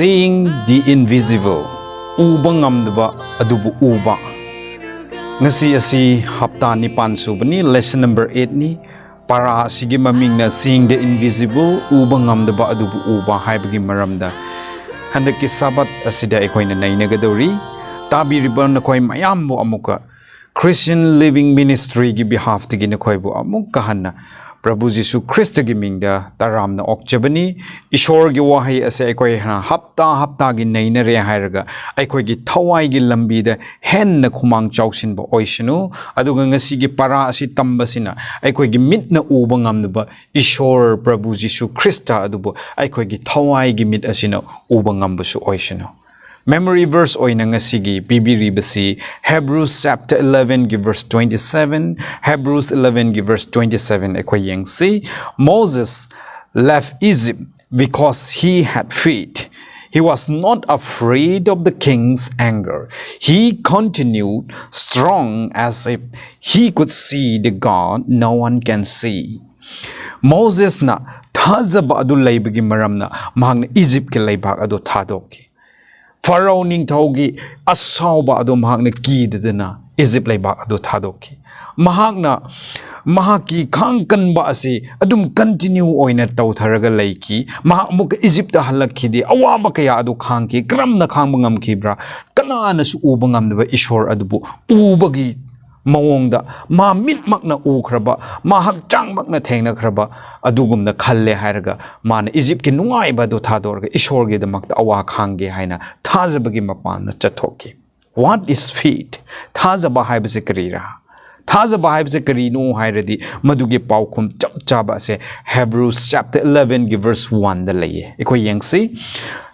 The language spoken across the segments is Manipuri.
Seeing the invisible, uba ngamdaba adubu uba. Ngasi asi hapta ni pansubani lesson number 8 ni para sige maming na seeing the invisible uba ngamdaba adubu uba haibagi maramda. Handaki sabat asida akoy na nainagadori tabi riban na koy mayam mo amuka Christian Living Ministry gi behalf tigi na koy bo amuk kahanna Prabhu Jisu Christ gi mingda taram na okjabani Ishor gi wahay ase akoy hapta gi naina re hairaga akoy gi thawai gi lambi da hen na khumang chawsin ba oisinu aduga ngasi gi para asi tambasina akoy gi mit na uba ngamnaba Ishor Prabhu Jisu Christa adubo akoy gi thawai gi mit asina uba ngambasu oisinu. Memory verse oina ngasigi bibiri basi Hebrews chapter 11 verse 27 Hebrews 11 verse 27 akoy yang si Moses left Egypt because he had faith. He was not afraid of the king's anger. He continued strong as if he could see the God no one can see. Moses na thazaba adu laibagi maramna mahang Egypt ke laibag adu thadoki. Pharaoh ning thaugi asauba ado mahakna kidadana Egypt laibak ado thadoki mahakna mahaki khangkan ba ase adum continue oina tawtharaga laiki mahakmuk Egypt da halakhidi awaba kaya ado khangki kramna khangmangam kibra kanana su ubangam daba Ishor adubu ubagi mawongda ma mitmakna ukhraba ma hakchangmakna thengna khraba adugumna khalle hairaga mana Egypt ki nungaiba do thadorga Ishor ge damakta awa khange haina thazabagi mapana chathoki. What is faith? Thazaba haibase karira thazaba haibase karino hairadi maduge paukhum chap chaba se Hebrews chapter 11 verse 1 da laye ekoi yangsi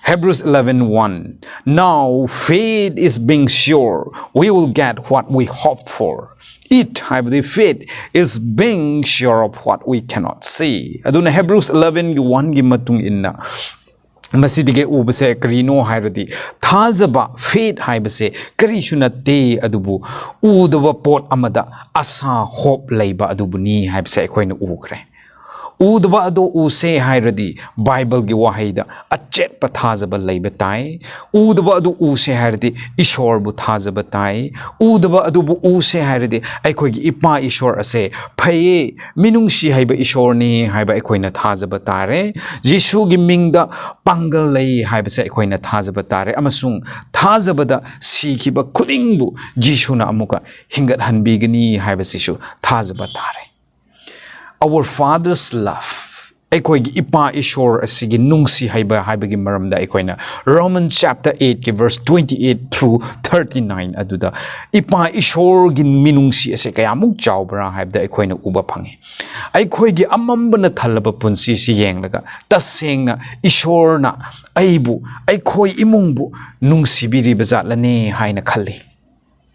Hebrews 11:1. Now faith is being sure we will get what we hope for. It, I believe, faith is being sure of what we cannot see. Aduna Hebrews 11:1 gi matung inna masidige ubase karino hairadi thazaba faith haibase karishuna te adubu udaba pot amada asa hope leiba adubu ni haibase akoina ukre. Udaba ado use hairadi Bible gi wahayda achet pathazaba leiba tai udaba ado use hairadi Ishor bu thazaba tai udaba ado bu use hairadi aikoi gi ipa Ishor ase phaye minungsi haiba Ishor ni haiba aikoina thazaba tare Jisu gi mingda pangal lei haiba se aikoina thazaba tare amasung thazaba da sikhiba khudingbu Jisu na amuka hingat hanbigani haiba sisu thazaba tare. Our Father's love aikoy gi ipa Ishor asigi nungsi haiba haibagi maramda aikoina Romans chapter 8 verse 28 through 39 aduda ipa Ishor gi minungsi ase kayamuk chawbra haibda aikoina uba phangi aikoy gi amambana thalaba punsi si yenglaga tasengna Ishor na aibu aikoy imungbu nungsi biri bazatlane haina khalli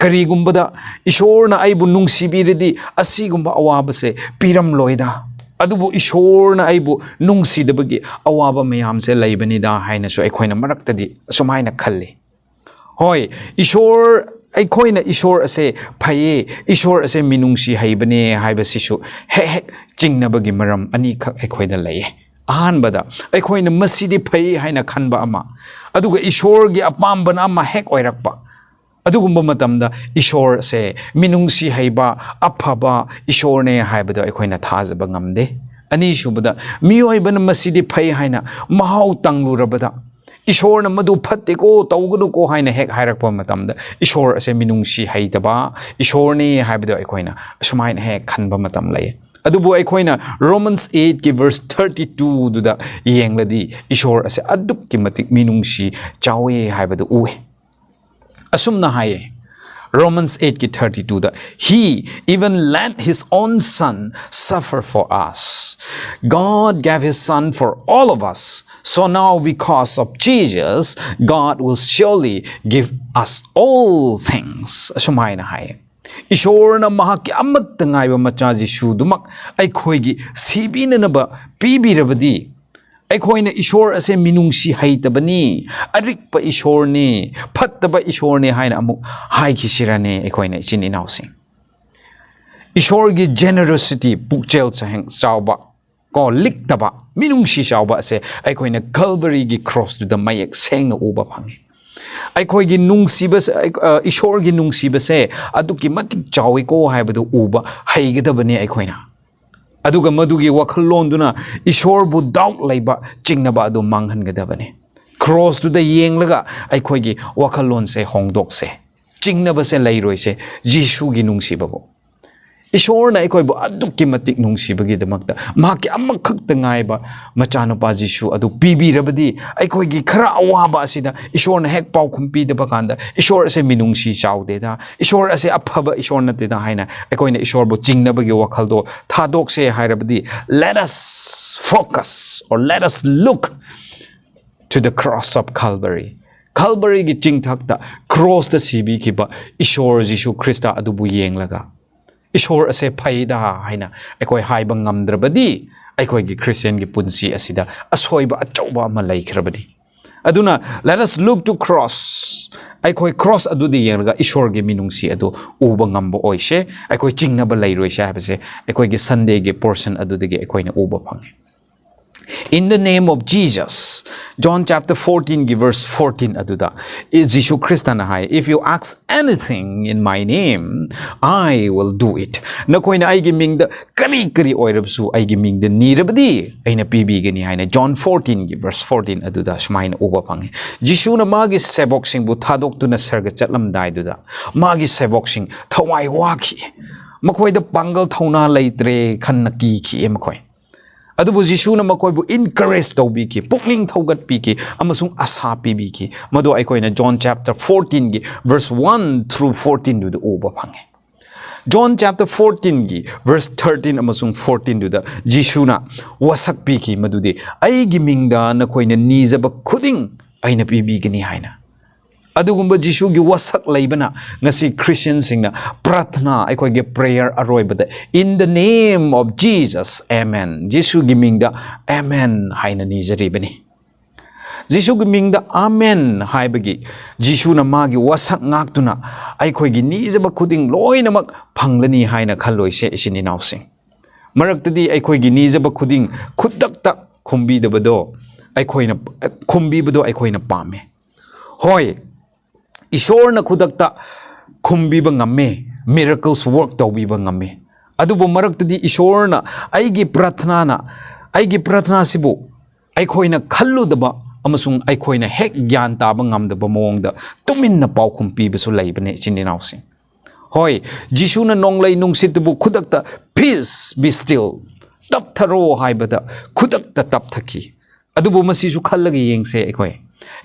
karigumbada Ishor na aibu nungsibiridi asigumba awabase piram loida adubu Ishor na aibu nungsidabagi awaba mayamse laibanida haina so aikoina maraktadi sumaina khalli hoy Ishor aikoina Ishor ase phaye Ishor ase minungsi haibane haibasisu he jingnabagi maram ani khak aikoina laye ahanbada aikoina masidi phaye haina khanba ama aduga Ishor gi apambana ama hek oirakpa adugumba matamda Ishor se minungsi haiba aphaba Ishor ne haibada aikoina thazaba ngamde ani shubada miyoibana masidi phai haina mahau tanglurabada Ishor na madu phatte ko tawgunu ko haina hek hairakpa matamda Ishor se minungsi haitaba Ishor ne haibada aikoina sumaina hek khanba matam lay adubu aikoina Romans 8 ki verse 32 duda yengladi Ishor se aduk ki matik minungsi chawe haibada uwe asumna haye Romans 8:32 that he even let his own son suffer for us. God gave his son for all of us. So now because of Jesus, God will surely give us all things. Asumay na haye Ishor na mahaki amat tangay ba macha Jisu dumak ay khoigi sibina na ba pibirabadi aikoina Ishor ase minungsi haitabani arik pa Ishor ni phattaba Ishor ni haina amuk hai kisirane aikoina ichin inausing Ishor gi generosity pukchel chaheng chawba ko liktaba minungsi chawba ase aikoina Calvary gi cross tu da mayek sengna uba phangi aikoi gi nungsiba ishor gi nungsiba se aduki matik chawi ko haibadu uba haigedabani aikoina aduga madugi wakhallon duna ishor bu doubt laiba chingnaba adu manghan gedabani cross tu da yenglaga aikoi gi wakhallon se hongdok se chingnaba se lairoi se Jisu gi nungsiba bo Ishor na ikoi bu aduk matik nungsibagi damakta mahaki amakhakta ngaiba machanupa Jisu adu pibi rabadi aikoi gi khara awaba asida Ishor na hek pau khumpi daba kanda Ishor ase minungsi chawde da Ishor ase aphaba Ishor na te da haina aikoi na Ishor bu chingnabagi wakhal do thadok se hairabadi let us focus or let us look to the cross of Calvary Calvary gi chingthakta cross the sibi kiba Ishor Jisu Krista adu bu yenglaga Ishor ase phaida haina aikoi haiba ngamdrabadi aikoi gi Christian gi punsi asida asoiba achauba ama laikhrabadi aduna let us look to cross aikoi cross adu di yenga Ishor gi minungsi adu uba ngambo oise aikoi chingnaba lairoise habase aikoi gi Sunday gi portion adu digi aikoi na uba phange In the name of Jesus, John chapter 14 verse 14 aduda Jisu Krista na hai if you ask anything in my name I will do it nakoi na ai gi ming da kari oirabsu ai gi ming da nirabdi aina pibi gani haina John 14 verse 14 aduda smaina uba phange Jisu na magi sebok sing bu thadok tu na sarga chatlam dai duda magi sebok sing thawai waki makoi da pangal thauna leitre khan na ki makoi adubu Jisu na makoi bu encourage tawbi ki pukning thawgat pi ki amasung asa pi bi ki madu ai koina John chapter 14 gi verse 1 through 14 du uba phange John chapter 14 gi verse 13 amasung 14 du da Jisu na wasak pi ki madu de ai gi mingda na koina nijaba khuding aina pi bi gani haina adugumba Jisu gi wasak laibana ngasi Christian singna prathna aikoi ge prayer aroibada in the name of Jesus amen Jisu gi mingda amen haina nijari bani Jisu gi mingda amen haibagi Jisu na magi wasak ngaktuna aikoi gi nijaba khuding loina mak phanglani haina khalloi se isini nausing maraktadi aikoi gi nijaba khuding khudakta khumbi dabado aikoi na khumbi bado aikoi na pame hoi Ishor na khudakta khumbiba ngamme miracles work tawbiba ngamme adubu maraktadi Ishor na aigi prathna sibu aikhoina khalludaba amasung aikhoina hek gyan taba ngamdaba mongda tuminna paukhum pibasu laibane chininausi hoi Jisu na nonglai nungsitbu khudakta peace be still taptharo haibada khudakta tapthaki adubu masisu khallagi yengse aikoi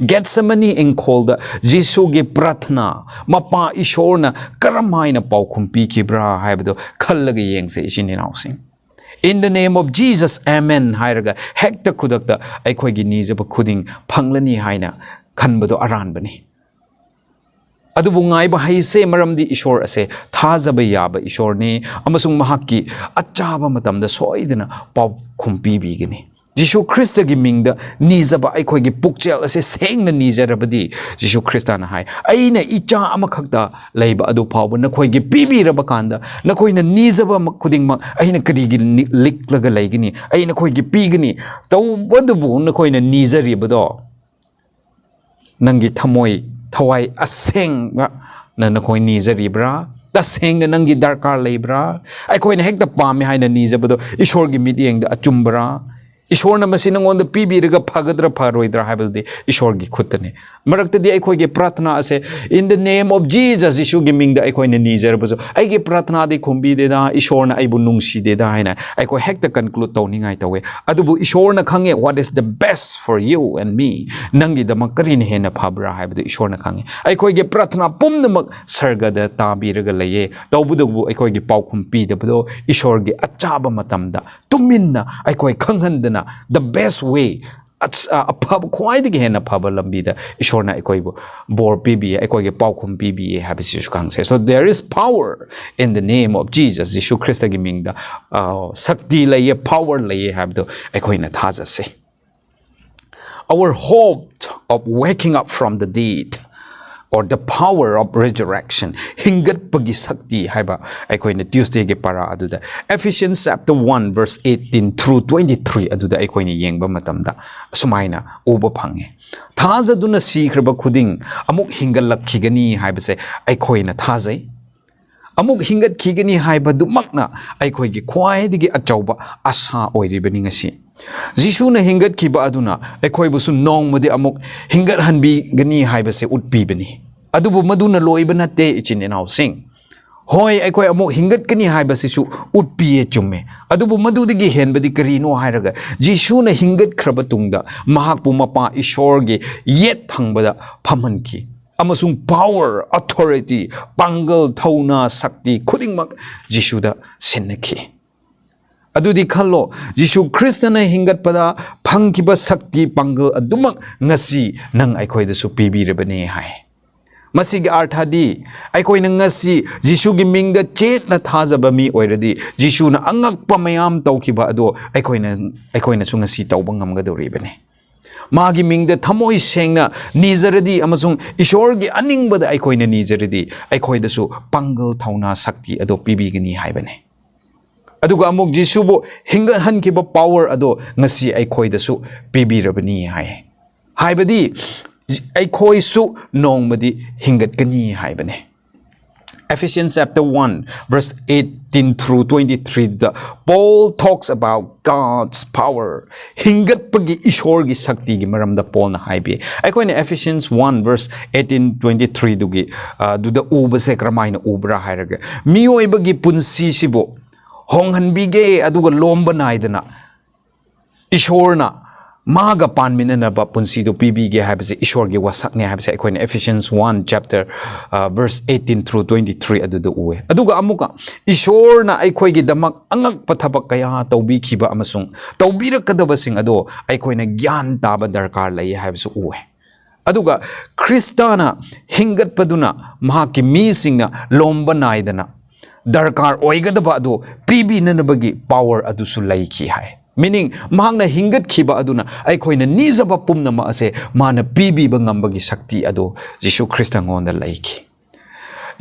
Gethsemane in called Jisu ge prathna mapa Ishor na karamaina paukhum pi ki bra haibado khallagi yengse isini nausing In the name of Jesus amen hairaga hekta khudakta aikoi gi nijaba khuding phanglani haina khanbado aran bani adubu ngai ba haise maramdi Ishor ase thajaba yaba Ishor ni amasung mahakki achaba matamda soidana paukhum pi bi gini Jisu Krista gi mingda nijaba aikoi gi pukchel ase sengna nijarabadi Jisu Krista na hai aina icha amakhakta leiba adu phawba nakoi gi pibi raba kanda nakoi na nijaba khuding ma aina kadi gi liklaga leigini aina koi gi pigini taw bodubu nakoi na nijari bado nangi thamoi thawai aseng na nakoi nijari bra taseng na nangi darkar leibra aikoi na hekta pame haina nijabado Ishor gi midyeng da achumbra Ishor na masi nangonda pibiraga phagadra pharoidra haibadi Ishor gi khutane maraktadi aikoi ge prathna ase in the name of Jesus Jisu gi mingda aikoi na nijarbazo ai ge prathna de khumbi de da Ishor na aibu nungsi de da haina aikoi hekta conclude tawningai tawe adubu Ishor na khange what is the best for you and me nangi dama karin hena phabra haibadi Ishor na khange aikoi ge prathna pumnamak sarga da tabiraga leye tawbudubu aikoi ge paukhum pi de bado Ishor ge achaba matamda tuminna aikoi khanghandana the best way a pub quite again a pub lambida Ishorna equable bor pibi equage paukum pibi habisius say so there is power in the name of Jesus Jisu Krista giming the sakti lay power lay have the equina taza say our hope of waking up from the dead or the power of resurrection hingatpagi sakti haiba aikoina Tuesday ge para aduda Ephesians chapter 1 verse 18 through 23 aduda aikoina yengba matamda sumaina uba phange thazaduna sikraba khuding amuk hingalakhigani haibase aikoina thazai amuk hingat khigani haiba dumakna aikoigi khwaidigi achauba asa oiribani ngasi Jisuna hingat kiba aduna akhoi busu nong mudi amuk hingat hanbi gani haibase utpi bani adubu maduna loiba natte ichin inau sing hoi akhoi amuk hingat kani haibase su utpi e chumme adubu madudigi henbadi karino hairaga jisuna hingat khraba tungda mahakpu mapa ishorge yet thangbada phamanki amasung power authority pangal thauna sakti khudingmak jisuda sinnaki adudi khallo Jisu Kristana hingat pada phangkiba sakti pangal adumak ngasi nang aikhoi da su pibirabane hai masigi arthadi aikoi na ngasi Jisu gi mingda chet na thajaba mi oiradi Jisu na angakpa mayam tawkiba ado aikoi na su ngasi tawba ngamgadori bane magi mingda thamoi sengna nizaradi amasung ishor gi aningbada aikoi na nizaradi aikoi da su pangal thauna sakti ado pibigani haibane aduga amuk Jisubu hingat hankiba power ado ngasi aikoi da su pibirabani hai haibadi aikoi su nongmadi hingat kani haibane Ephesians chapter 1 verse 18 through 23 the Paul talks about God's power hingat pagi ishor gi sakti gi maramda Paul na haibe aikoi na Ephesians 1 verse 18 23 dugi duda uba se kramaina ubra hairaga miyoiba gi punsi sibo honghanbige aduga lomba naidana ishorna maga panminana ba punsi do pibige habse ishor ge wasakne habse akoina Ephesians 1 chapter verse 18 through 23 aduda uwe aduga amuka ishorna aikoi gi damak angak pathabak kaya tawbi khiba amasung tawbira kadaba sing ado aikoina gyan taba darkar lai habse uwe aduga Kristana hingat paduna mahaki mi singna lomba naidana darkar oigadaba ado pibi nanabagi power adusu laiki hai meaning mahangna hingat khiba aduna aikoina nizaba pumna ma ase mana pibi bangambagi sakti ado Jisu Krista ngonda laiki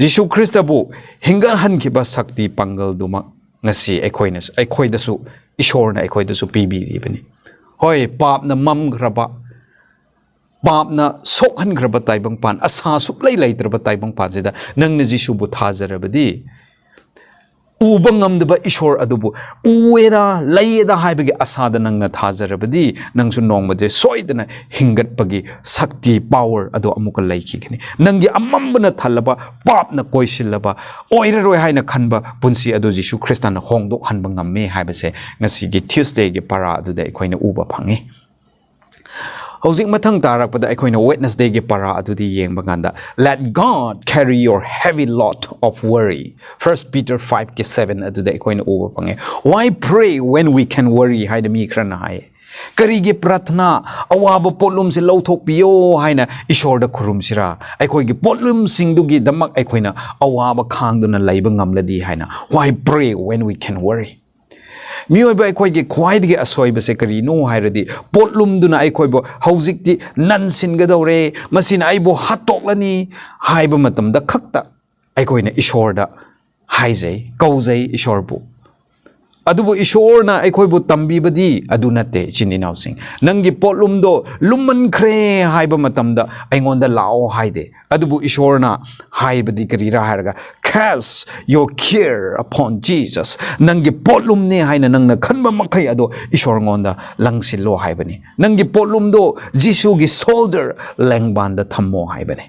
Jisu Krista bu hingat han khiba sakti pangal duma ngasi aikoida su ishorna aikoida su pibi ribani hoi papna mam graba papna sokhan graba taibang pan asa suplai laitraba taibang pan jeda nangna Jisu bu thajarabadi ubangam deba ishor adubu uweda layeda haibagi asada nangna thajarabadi nangsu nongmade soidana hingat pagi sakti power ado amuka laikigini nangi amambana thalaba papna koisilaba oiraroi haina khanba punsi ado Jisu Kristana hongdok hanba ngamme haibase ngasi gi Tuesday gi para adu da ekoina uba phangi Hojik mathang tarakpada aikoina Wednesday ge para adudi yengba ganda let God carry your heavy lot of worry 1 Peter 5 ke 7 aduda aikoina uba pange why pray when we can worry haida mi khrana hai karige prathna awaba potlum se lauthok piyo haina ishorda khurum sira aikoi ge potlum singdugi damak aikoina awaba khangduna laiba ngamladi haina why pray when we can worry miyoiba aikoige khwaidigi asoibase karino hairadi potlumduna aikoibo haujikti nansingadore masina aibo hatoklani haiba matamda khakta aikoina ishorda haijai kaujai ishorbu adubu ishorna aikoibo tambibadi adunate chininawsing nangi potlumdo lummankhre haiba matamda aingonda lao haide adubu ishorna haibadi karira hairaga cast your care upon Jesus nangi potlumne haina nangna khanba makhai ado ishor ngonda langsillo haibani nangi potlumdo Jisu gi shoulder lengbanda thammo haibani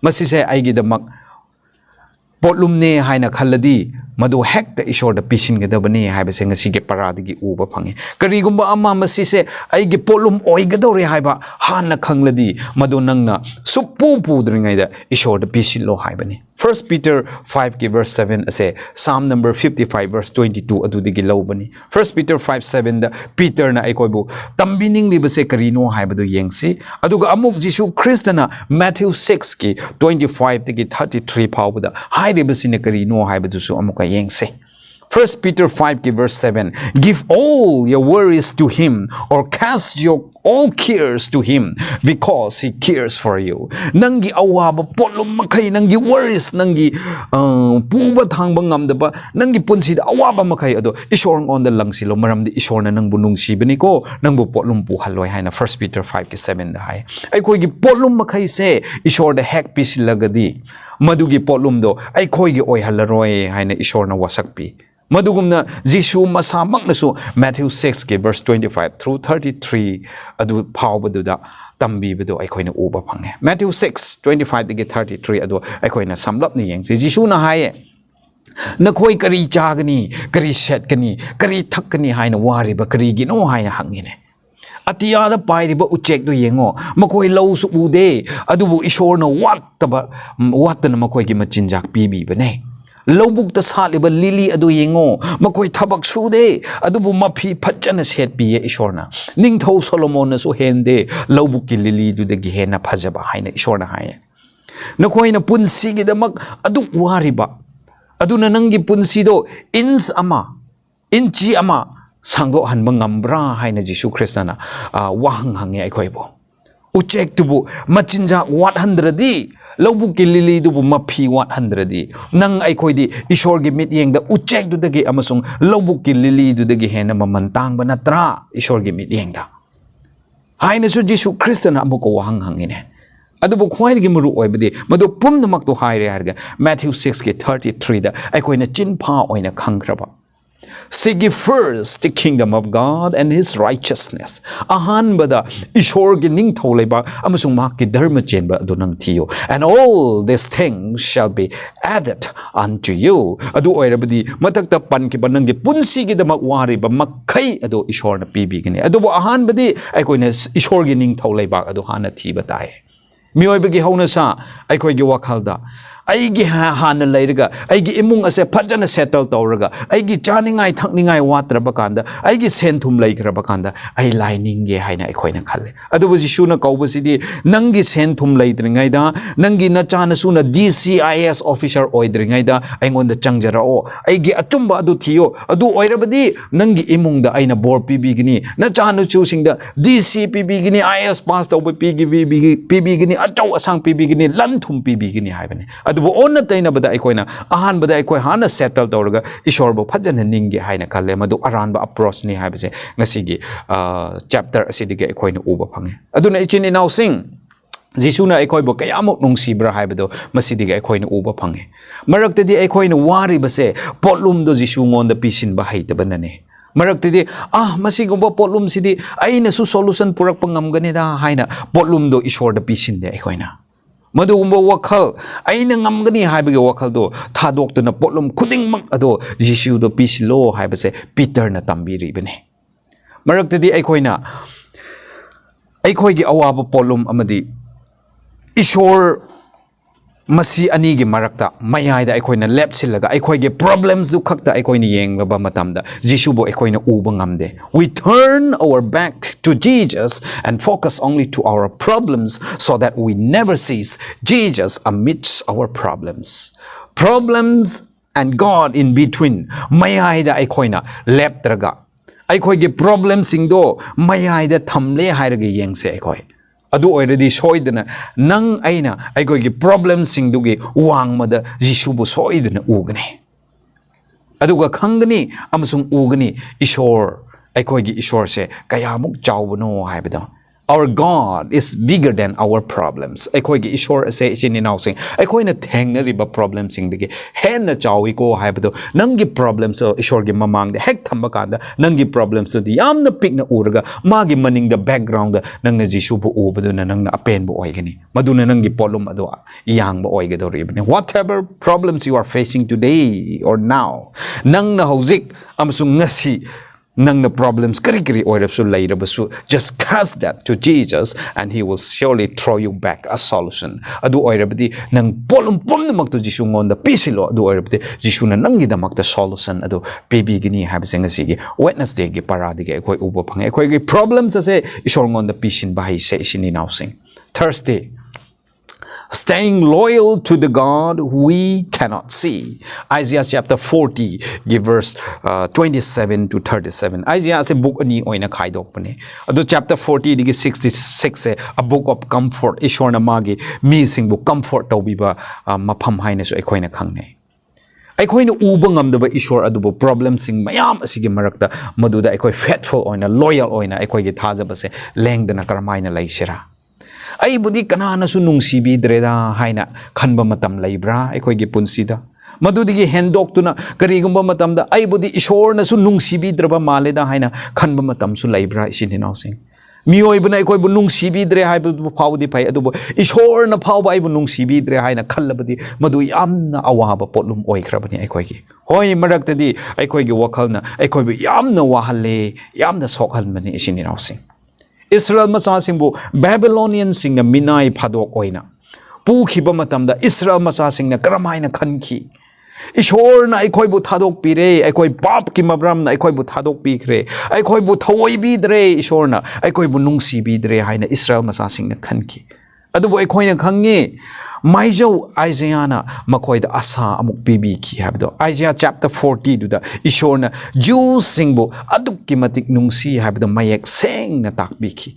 masise aigi damak potlumne haina khalladi madu hekta ishorda pisingadabani haibase ngasige paradigi uba phange karigumba amma masise aigi potlum oigadore haiba hanna khangladi madu nangna suppu pudringaida ishorda pisillo haibani 1 Peter 5 ke verse 7 ase Psalm number 55 verse 22 adudigi lawbani 1 Peter 5:7 da Peter na aikoibu tambining libase karino haibadu yengsi aduga amuk Jisu Kristana Matthew 6 ke 25 tegi 33 phawbada hairibasine karino haibadu su amuka yengse 1 Peter 5 verse 7. Give all your worries to Him, or cast your all cares to Him, because He cares for you. Nangi awaba potlom makai, nangi worries, nangi puba thangba ngamdaba, nangi punsida awaba makai ado ishor on the lang silo maramdi ishor na nang bunung sibani ko nang bu potlom puhaloy hai na 1 Peter 5:7 da hai. Ay koi gi potlom makai se ishor da hek pisilagadi madugi potlom do ay koi gi oy halaroy hai na ishor na wasak pi. Madugumna Jishu masamak nasu Matthew 6 ke verse 25 through 33 adu pawbaduda tambi badu aikoina uba phange. Matthew 6 25 ke 33 adu aikoina samlap ni yengse Jishu na haye nakoi kari chagani kari set kani kari thakani haina wari ba kari gi no haina hangine atiyada pairiba uchek do yengo makoi lau su ude adubu ishor na watana makoi gi machinjak pibi bane Lobuk ta saliba lili adu yengo makoi thabak sude adubu mafi phajana set piye ishorna ningthau Solomon na so hende lobuk ki lili du de gi hena phajaba haina ishorna haye nakoi na punsi gi damak adu wariba aduna nangi punsi do inchi ama sanggo hanba ngambra haina Jisu Kristana wahang hange aikoi bo uchek tubu machinja 100 di Lobuk ki lili du bu mapi 100 di nang ay koy di ishor gi mit yeng da uchek du dagi amasung lobuk ki lili du dagi hena mamantang ba natra ishor gi mit yeng da hay na su Jisu Kristo na amuko wahang hangine adu bu khwai gi muru oy badi madu pum namak to hayre harga Matthew 6 ke 33 da ay koy na chin pha oy na khangraba Seek ye first the kingdom of God and His righteousness. Ahan bada ishor gi ning tholeba amasung mak ki dharma chenba adunang thiyo. And all these things shall be added unto you. Adu oirabadi matakta pan ki banang gi punsi gi damak wari ba makai adu ishor na pibi gini. Adu bo ahan badi ay koy na ishor gi ning tholeba adu hana thiba tae. Miyoy bagi hauna sa ay koy gi wakalda. Aigi hana lairaga aigi imung ase phajana settle tawraga aigi chaningai thakningai watra bakanda aigi senthum laikra bakanda ai lining ge haina aikhoina khalle adu Jisu na kaubasidi nangi senthum laitringai da nangi nachana suna DCIS officer oidringai da aingon da changjara o aigi achumba adu thiyo adu oirabadi nangi imung da aina bor pibigini nachana chu singda DC pibigini IS pass tawba pibigini achau asang pibigini lanthum pibigini haibane adu onna taina bada aikoina ahan bada aikoi hana settle tawraga ishor bo phajana ningi haina khalle madu aranba approach ni haibase ngasigi chapter asidige aikoina uba phange aduna ichin inau sing Jisu na aikoi bo kayamok nungsibra haibado masidige aikoina uba phange maraktadi aikoina wari base potlum do Jisu ngonda pisin ba haitabanane Maraktidi masigumba potlum sidi aina su solution purak pangamgani da haina potlum do ishor da pisin de aikoina Madugumba wakal aina ngamgani haibage wakal do thadok to na potlom khuding mak ado Jisu do pislo haibase Peter na tambiri bane maraktadi aikoina aikoigi awaba potlom amadi ishor masi ani gi marakta mayai da aikoina lep silaga aikoigi problems du khakta aikoina yenglaba matamda Jisu bo aikoina uba ngamde we turn our back to Jesus and focus only to our problems so that we never sees Jesus amidst our problems and God in between mayai da aikoina lep traga aikoigi problems singdo mayai da thamle hairaga yengse aikoi adu already soidana nang aina aikoigi problem singdugi wangmada Jisu bu soidana ugani aduga khangani amasung ugani ishor aikoigi ishor se kayamuk chawbano haibada Our God is bigger than our problems. Aikoigi ishor ase chini nausing aikoina thengnariba problems singdagi henna chawi ko haibado nangi problems so ishor gi mamang de hek thamba kanda nangi problems so di yamna pikna uraga magi maning the background da nangna Jisu bu ubado na nangna apen bu oigani maduna nangi problem ado yang bu oigado ribne whatever problems you are facing today or now nangna hozik amsung ngasi Nang the problems kari oirapsu lairabasu just cast that to Jesus and He will surely throw you back a solution. Adu oirabadi nang polum namak to Jisu ngon the pisilo adu oirabadi Jisu na nangi damak the solution adu baby gini habiseng asigi Wednesday gi paradige koi ubo phange koi gi problems ase ishor ngon the pisin bahi se isini nausing Thursday staying loyal to the God we cannot see. Isaiah chapter 40, give verse 27 to 37. Isaiah se book ani oina khaidok pane. Ado chapter 40 digi 66 se a book of comfort. Ishwar na magi mi sing book comfort tawbiba mapham haina so ekhoina khangne. Aikhoina uba ngamdaba ishwar adubo problem sing mayam asigi marakta maduda aikoi faithful oina loyal oina aikoi gi thajaba se lengdana karamaina laisira. Ay budi kanana su nungsibidreda haina khanba matam laibra aikoi gi punsida. Madudigi hendok tuna karigumba matamda ay budi ishwar na su nungsibidraba maleda haina khanba matam su laibra isininaw sing. Miyoy bana aikoi bu nungsibidre haibu phawdi phai adubo ishwar na phawba ai bu nungsibidre haina khallabadi madu yamna awaba potlum oikrabani aikoi gi. Hoi maraktadi aikoi gi wakhalna aikoi bu yamna wahalle yamna sokhalmani isininaw sing. Israel macha singbu Babylonian singna minai phadok oina pukhiba matamda Israel macha singna karamaina khanki ishor na aikoi bu thadok pire aikoi pap ki mabram na aikoi bu thadok pikre aikoi bu thawoi bidre ishor na aikoi bu nungsi bidre haina Israel macha singna khanki adubu aikoi na khange Maijau Isaiah na makoi da asa amuk bibi ki habdo Isaiah chapter 40 duda ishor na Jews singbo aduk ki matik nungsi habdo mayek seng na takbi ki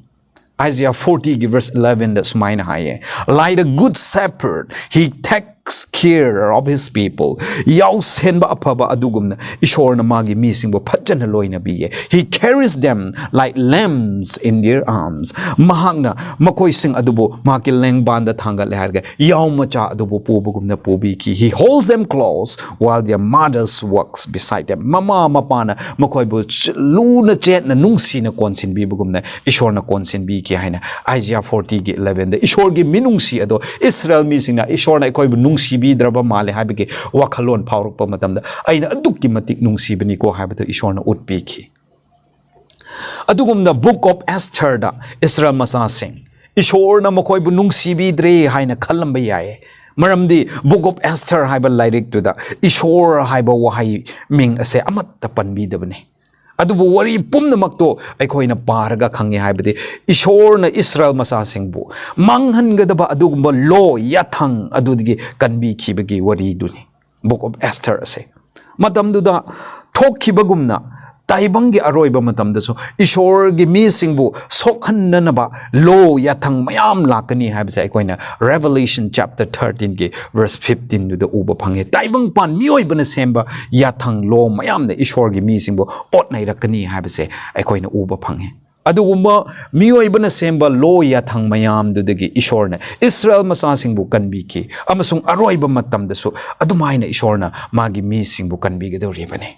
Isaiah 40 verse 11 that's mine high like a good shepherd he takes care of his people yaw senba apaba adugumna ishor na magi missing bo phajana loina biye he carries them like lambs in their arms mahangna makoi sing adubo maki leng banda thanga leharga yaw macha adubo pubugumna pubi ki he holds them close while their mothers walks beside them mama mapana makoi bo luna chet na nungsi na konsin bi bugumna ishor na konsin bi ki haina Isaiah 40 gi 11 the ishor gi minungsi ado Israel missing na ishor na koi nungsibi draba male habike wakhalon phawrukpa matamda aina adukki matik nungsibani ko habata ishorna utpiki adugumna book of Esther da Israel masa sing ishorna makoi bu nungsibi dre haina khalamba yae maramdi book of Esther haiba lyric to da ishor haiba wahai ming ase amatta panbi dabane adubu wari pumna makto aikhoina paraga khange haibade ishor na Israel masa singbu manghan gadaba adugumba law yathang adudigi kanbi khibagi wari duni book of Esther ase matamduda thokhibagumna taibangi aroiba matamda so ishor gi mi singbu sokhanna ba law yathang mayam lakani haibase aikoina Revelation chapter 13 gi verse 15 du uba phange taibang pan mioi bana semba yathang law mayam na ishor gi mi singbu otnai rakani haibase aikoina uba phange adugumba mioi bana semba law yathang mayam du degi ishor na Israel masa singbu kanbi ki amasung aroiba matamda so adumaina ishor na magi mi singbu kanbi gedori bane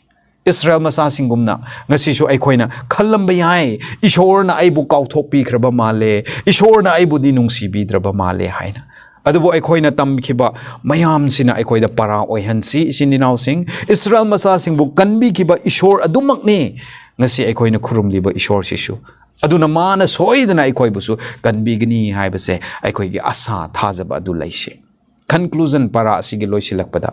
Israel masa singumna ngasishu aikhoina khallamba yai ishorna aibu kauthokpi khraba male ishorna aibu di nungsibi draba male haina adubo aikhoina tamkhiba mayam sina aikoida para oihansi sininaw sing Israel masa singbu kanbi khiba ishor adumakni ngasi aikoina khurumliba ishor sishu aduna mana soidana aikoibusu kanbigni haibase aikoigi asa thajaba adu laise conclusion para asigi loisilakpada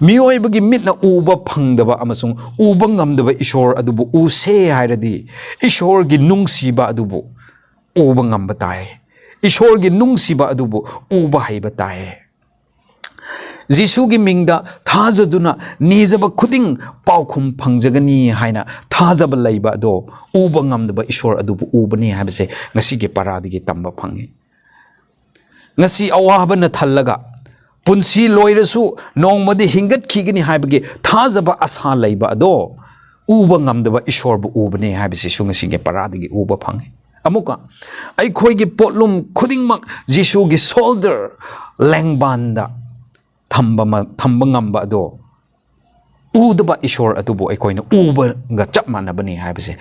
miyoibagi mitna uba phangdaba amasung uba ngamdaba ishor adubu use hairadi ishor gi nungsiba adubu uba ngamba tae ishor gi nungsiba adubu uba haiba tae Jisu gi mingda thajaduna nijaba khuding paukhum phangjagani haina thajaba laiba do uba ngamdaba ishor adubu ubani habase ngasi ge paradigi tamba phange ngasi awaba na thallaga punsi loirasu nongmadi hingat khigani haibage thajaba asa laiba ado uba ngamdaba ishor bu ubane habise sungasi paradigi uba phange amuka ai khoigi potlum khudingmak Jisu gi shoulder lengbanda thamba ngamba ado udaba ishor atubu ai khoina uba ga chap manabani habise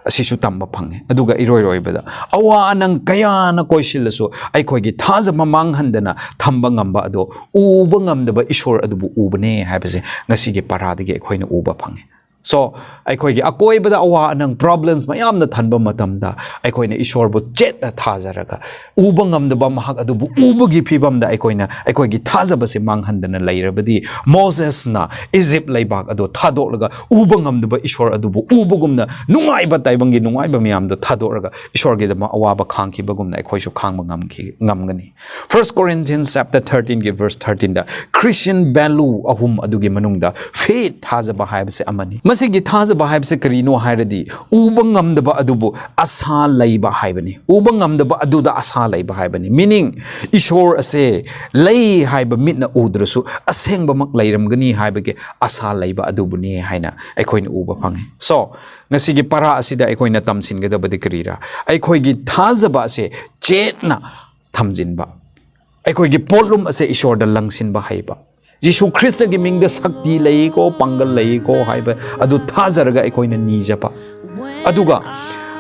asisu tamba phange aduga iroiroibada awa anang kaya na koisilasu aikhoigi thajama manghandana thamba ngamba ado uba ngamdaba ishor adubu ubane habase ngasige paradigi aikhoina uba phange So ꯑꯩꯈꯣꯏꯒꯤ ꯑꯀꯣꯏꯕꯗ ꯑꯋꯥ ꯑꯅꯪ ꯄ꯭ꯔꯣꯕ꯭ꯂꯦꯝꯁ ꯃꯌꯥꯝꯅ ꯊꯟꯕ ꯃꯇꯝꯗ ꯑꯩꯈꯣꯏꯅ ꯏꯁꯣꯔꯕꯨ ꯆꯦꯠꯅ ꯊꯥꯖꯔꯒ ꯎꯕ ꯉꯝꯗꯕ ꯃꯍꯥꯛ ꯑꯗꯨꯕꯨ ꯎꯕꯒꯤ ꯐꯤꯕꯝꯗ ꯑꯩꯈꯣꯏꯅ ꯑꯩꯈꯣꯏꯒꯤ ꯊꯥꯖꯕꯁꯦ ꯃꯥꯡꯍꯟꯗꯅ ꯂꯩꯔꯕꯗꯤ ꯃꯣꯁꯦꯁꯅ ꯏꯖꯤꯞ ꯂꯩꯕꯥꯛ ꯑꯗꯨ ꯊꯥꯗꯣꯛꯂꯒ ꯎꯕ ꯉꯝꯗꯕ ꯏꯁꯣꯔ ꯑꯗꯨꯕꯨ ꯎꯕꯒꯨꯝꯅ ꯅꯨꯡꯉꯥꯏꯕ ꯇꯥꯏꯕꯪꯒꯤ ꯅꯨꯡꯉꯥꯏꯕ ꯃꯌꯥꯝꯗꯣ ꯊꯥꯗꯣꯛꯂꯒ ꯏꯁꯣꯔꯒꯤꯗꯃꯛ ꯑꯋꯥꯕ ꯈꯥꯡꯈꯤꯕꯒꯨꯝꯅ ꯑꯩꯈꯣꯏꯁꯨ ꯈꯥꯡꯕ ꯉꯝꯒꯅꯤ 1 Corinthians chapter 13 verse 13 ꯗ Christian value ꯑꯍꯨꯝ ꯑꯗꯨꯒꯤ ꯃꯅꯨꯡꯗ faith ꯊꯥꯖꯕ ꯍꯥꯏꯕꯁꯦ ꯑꯃꯅꯤ ꯃꯁꯤꯒꯤ ꯊꯥꯖꯕ ꯍꯥꯏꯕꯁꯦ ꯀꯔꯤꯅꯣ ꯍꯥꯏꯔꯗꯤ ꯎꯕ ꯉꯝꯗꯕ ꯑꯗꯨꯕꯨ ꯑꯁꯥ ꯂꯩꯕ ꯍꯥꯏꯕꯅꯤ ꯎꯕ ꯉꯝꯗꯕ ꯑꯗꯨꯗ ꯑꯁꯥ ꯂꯩꯕ ꯍꯥꯏꯕꯅꯤ meaning ꯏꯁꯣꯔ ꯑꯁꯦ ꯂꯩ ꯍꯥꯏꯕ ꯃꯤꯠꯅ ꯎꯗ꯭ꯔꯁꯨ ꯑꯁꯦꯡꯕꯃꯛ ꯂꯩꯔꯝꯒꯅꯤ ꯍꯥꯏꯕꯒꯤ ꯑꯁꯥ ꯂꯩꯕ ꯑꯗꯨꯕꯨꯅꯤ ꯍꯥꯏꯅ ꯑꯩꯈꯣꯏꯅ ꯎꯕ ꯐꯪꯉꯤ so ꯉꯁꯤꯒꯤ ꯄꯔꯥ ꯑꯁꯤꯗ ꯑꯩꯈꯣꯏꯅ ꯇꯝꯁꯤꯟꯒꯗꯕꯗꯤ ꯀꯔꯤꯔꯥ ꯑꯩꯈꯣꯏꯒꯤ ꯊꯥꯖꯕ ꯑꯁꯦ ꯆꯦꯠꯅ ꯊꯝꯖꯤꯟꯕ ꯑꯩꯈꯣꯏꯒꯤ ꯄꯣꯠꯂꯨꯝ ꯑꯁꯦ ꯏꯁꯣꯔꯗ ꯂꯪꯁꯤꯟꯕ ꯍꯩꯕ ꯌꯤꯁꯨ ꯈ꯭ꯔꯤꯁꯇꯒꯤ ꯃꯤꯡꯗ ꯁꯛꯇꯤ ꯂꯩꯀꯣ ꯄꯥꯡꯒꯜ ꯂꯩꯀꯣ ꯍꯥꯏꯕ ꯑꯗꯨ ꯊꯥꯖꯔꯒ ꯑꯩꯈꯣꯏꯅ ꯅꯤꯖꯕ ꯑꯗꯨꯒ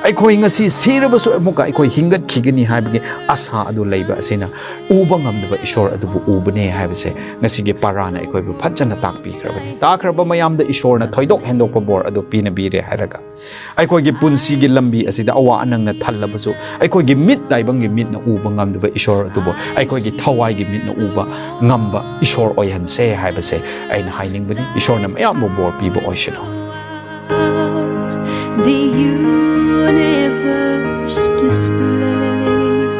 ꯑꯩꯈꯣꯏ ꯉꯁꯤ ꯁꯤꯔꯕꯁꯨ ꯑꯃꯨꯛꯀ ꯑꯩꯈꯣꯏ ꯍꯤꯡꯒꯠꯈꯤꯒꯅꯤ ꯍꯥꯏꯕꯒꯤ ꯑꯁꯥ ꯑꯗꯨ ꯂꯩꯕ ꯑꯁꯤꯅ ꯎꯕ ꯉꯝꯗꯕ ꯏꯁꯣꯔ ꯑꯗꯨꯕꯨ ꯎꯕꯅꯦ ꯍꯥꯏꯕꯁꯦ ꯉꯁꯤꯒꯤ ꯄꯥꯔꯥꯅ ꯑꯩꯈꯣꯏꯕꯨ ꯐꯖꯅ ꯇꯥꯛꯄꯤꯈ꯭ꯔꯕꯅꯤ ꯇꯥꯈ꯭ꯔꯕ ꯃꯌꯥꯝꯗ ꯏꯁꯣꯔꯅ ꯊꯣꯏꯗꯣꯛ ꯍꯦꯟꯗꯣꯛꯄ ꯕꯣꯔ ꯑꯗꯨ ꯄꯤꯅꯕꯤꯔꯦ ꯍꯥꯏꯔꯒ ꯑꯩꯈꯣꯏꯒꯤ ꯄꯨꯟꯁꯤꯒꯤ ꯂꯝꯕꯤ ꯑꯁꯤꯗ ꯑꯋꯥ ꯑꯅꯪꯅ ꯊꯜꯂꯕꯁꯨ ꯑꯩꯈꯣꯏꯒꯤ ꯃꯤꯠ ꯇꯥꯏꯕꯪꯒꯤ ꯃꯤꯠꯅ ꯎꯕ ꯉꯝꯗꯕ ꯏꯁꯣꯔ ꯑꯗꯨꯕꯨ ꯑꯩꯈꯣꯏꯒꯤ ꯊꯋꯥꯏꯒꯤ ꯃꯤꯠꯅ ꯎꯕ ꯉꯝꯕ ꯏꯁꯣꯔ ꯑꯣꯏꯍꯟꯁꯦ ꯍꯥꯏꯕꯁꯦ ꯑꯩꯅ ꯍꯥꯏꯅꯤꯡꯕꯅꯤ ꯏꯁꯣꯔꯅ ꯃꯌꯥꯝꯕꯨ ꯕꯣꯔ ꯄꯤꯕ ꯑꯣꯏꯁꯅꯨ The universe displayed,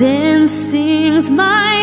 then sings my